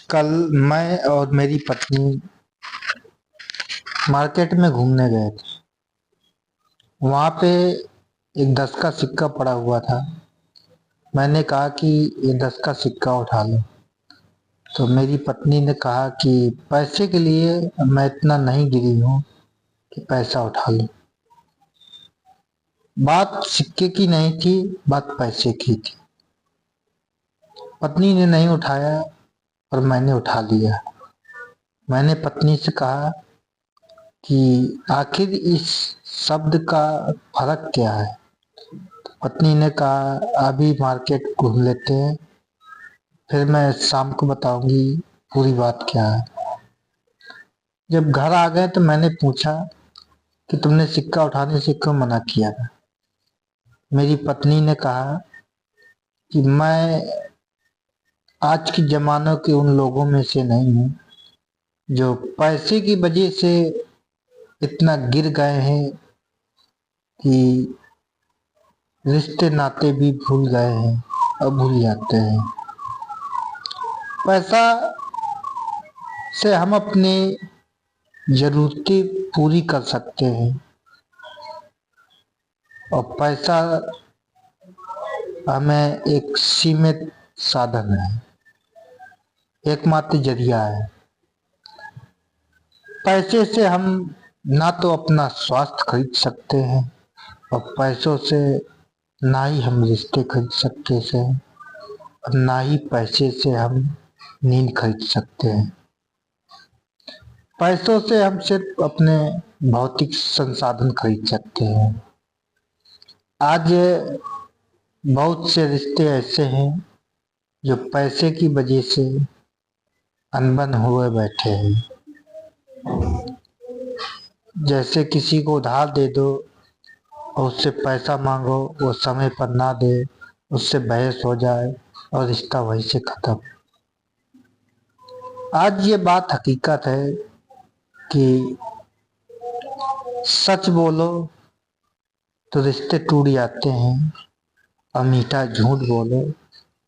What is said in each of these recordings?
कल मैं और मेरी पत्नी मार्केट में घूमने गए थे। वहाँ पे एक 10 का सिक्का पड़ा हुआ था। मैंने कहा कि ये 10 का सिक्का उठा लो। तो मेरी पत्नी ने कहा कि पैसे के लिए मैं इतना नहीं गिरी हूँ कि पैसा उठा लो। बात सिक्के की नहीं थी, बात पैसे की थी। पत्नी ने नहीं उठाया और मैंने उठा लिया। मैंने पत्नी से कहा कि आखिर इस शब्द का फर्क क्या है। पत्नी ने कहा अभी मार्केट घूम लेते हैं, फिर मैं शाम को बताऊंगी पूरी बात क्या है। जब घर आ गए तो मैंने पूछा कि तुमने सिक्का उठाने से क्यों मना किया था। मेरी पत्नी ने कहा कि मैं आज के जमाने के उन लोगों में से नहीं हूँ जो पैसे की वजह से इतना गिर गए हैं कि रिश्ते नाते भी भूल गए हैं और भूल जाते हैं। पैसा से हम अपनी जरूरतें पूरी कर सकते हैं और पैसा हमें एक सीमित साधन है, एकमात्र जरिया है। पैसे से हम ना तो अपना स्वास्थ्य खरीद सकते हैं और पैसों से ना ही हम रिश्ते खरीद सकते हैं और ना ही पैसे से हम नींद खरीद सकते हैं। पैसों से हम सिर्फ अपने भौतिक संसाधन खरीद सकते हैं। आज बहुत से रिश्ते ऐसे हैं जो पैसे की वजह से अनबन हुए बैठे हैं। जैसे किसी को उधार दे दो और उससे पैसा मांगो, वो समय पर ना दे, उससे बहस हो जाए और रिश्ता वहीं से खत्म। आज ये बात हकीकत है कि सच बोलो तो रिश्ते टूट जाते हैं और मीठा झूठ बोलो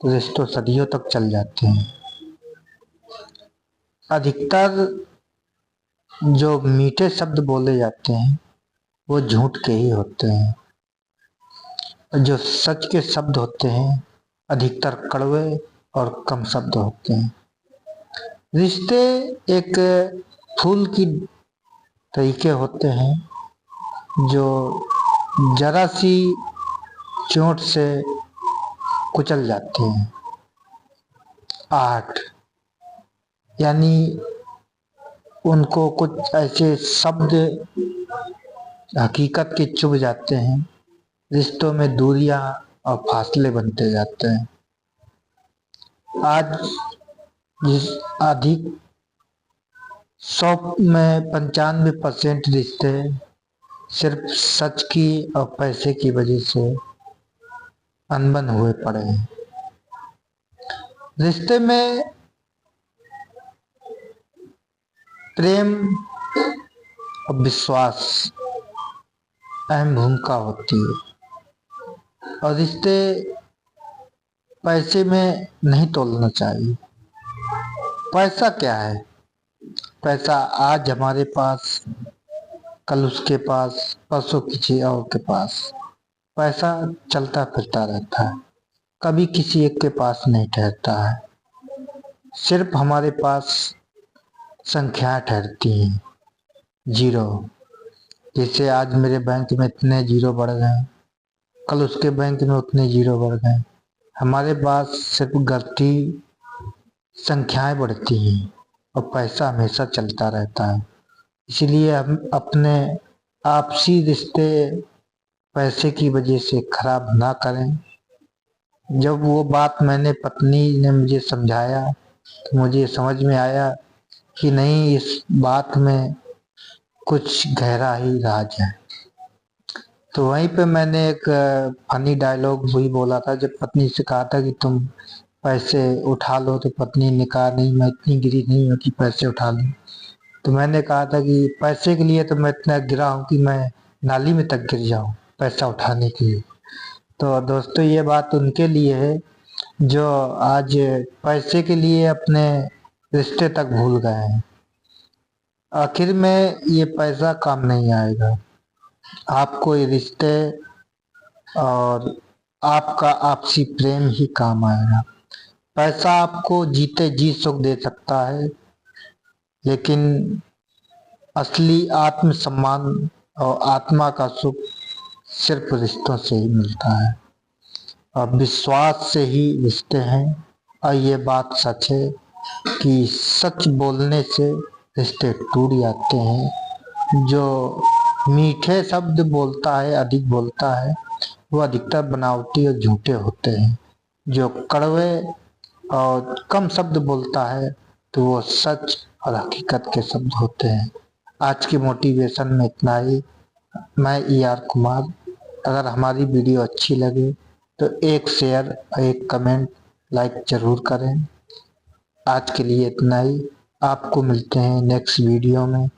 तो रिश्ते सदियों तक चल जाते हैं। अधिकतर जो मीठे शब्द बोले जाते हैं वो झूठ के ही होते हैं। जो सच के शब्द होते हैं अधिकतर कड़वे और कम शब्द होते हैं। रिश्ते एक फूल की तरीके होते हैं जो जरा सी चोट से कुचल जाते हैं। आहट यानी उनको कुछ ऐसे शब्द हकीकत के चुभ जाते हैं, रिश्तों में दूरियां और फासले बनते जाते हैं। आज जिस अधिक 100 में 95% रिश्ते सिर्फ सच की और पैसे की वजह से अनबन हुए पड़े हैं। रिश्ते में प्रेम और विश्वास अहम भूमिका होती है और रिश्ते पैसे में नहीं तोलना चाहिए। पैसा क्या है? पैसा आज हमारे पास, कल उसके पास, परसों किसी और के पास। पैसा चलता फिरता रहता है, कभी किसी एक के पास नहीं ठहरता है। सिर्फ हमारे पास संख्याएं ठहरती हैं, जीरो। जैसे आज मेरे बैंक में इतने जीरो बढ़ गए, कल उसके बैंक में उतने जीरो बढ़ गए। हमारे पास सिर्फ घटती संख्याएं बढ़ती हैं और पैसा हमेशा चलता रहता है। इसलिए हम अपने आपसी रिश्ते पैसे की वजह से खराब ना करें। जब वो बात मैंने पत्नी ने मुझे समझाया तो मुझे समझ में आया कि नहीं, इस बात में कुछ गहरा ही राज है। तो वहीं पे मैंने एक फनी डायलॉग भी बोला था। जब पत्नी से कहा था कि तुम पैसे उठा लो, तो पत्नी ने कहा नहीं, मैं इतनी गिरी नहीं हूँ कि पैसे उठा लूँ। तो मैंने कहा था कि पैसे के लिए तो मैं इतना गिरा हूँ कि मैं नाली में तक गिर जाऊँ पैसा उठाने के लिए। तो दोस्तों, ये बात उनके लिए है जो आज पैसे के लिए अपने रिश्ते तक भूल गए हैं। आखिर में ये पैसा काम नहीं आएगा, आपको ये रिश्ते और आपका आपसी प्रेम ही काम आएगा। पैसा आपको जीते जी सुख दे सकता है, लेकिन असली आत्म सम्मान और आत्मा का सुख सिर्फ रिश्तों से ही मिलता है और विश्वास से ही रिश्ते हैं। और ये बात सच है कि सच बोलने से रिश्ते टूट जाते हैं। जो मीठे शब्द बोलता है, अधिक बोलता है, वो अधिकतर बनावटी और झूठे होते हैं। जो कड़वे और कम शब्द बोलता है तो वो सच और हकीकत के शब्द होते हैं। आज की मोटिवेशन में इतना ही। मैं ER कुमार। अगर हमारी वीडियो अच्छी लगे तो एक शेयर, एक कमेंट, लाइक जरूर करें। आज के लिए इतना ही। आपको मिलते हैं नेक्स्ट वीडियो में।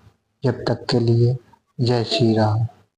जब तक के लिए जय श्री राम।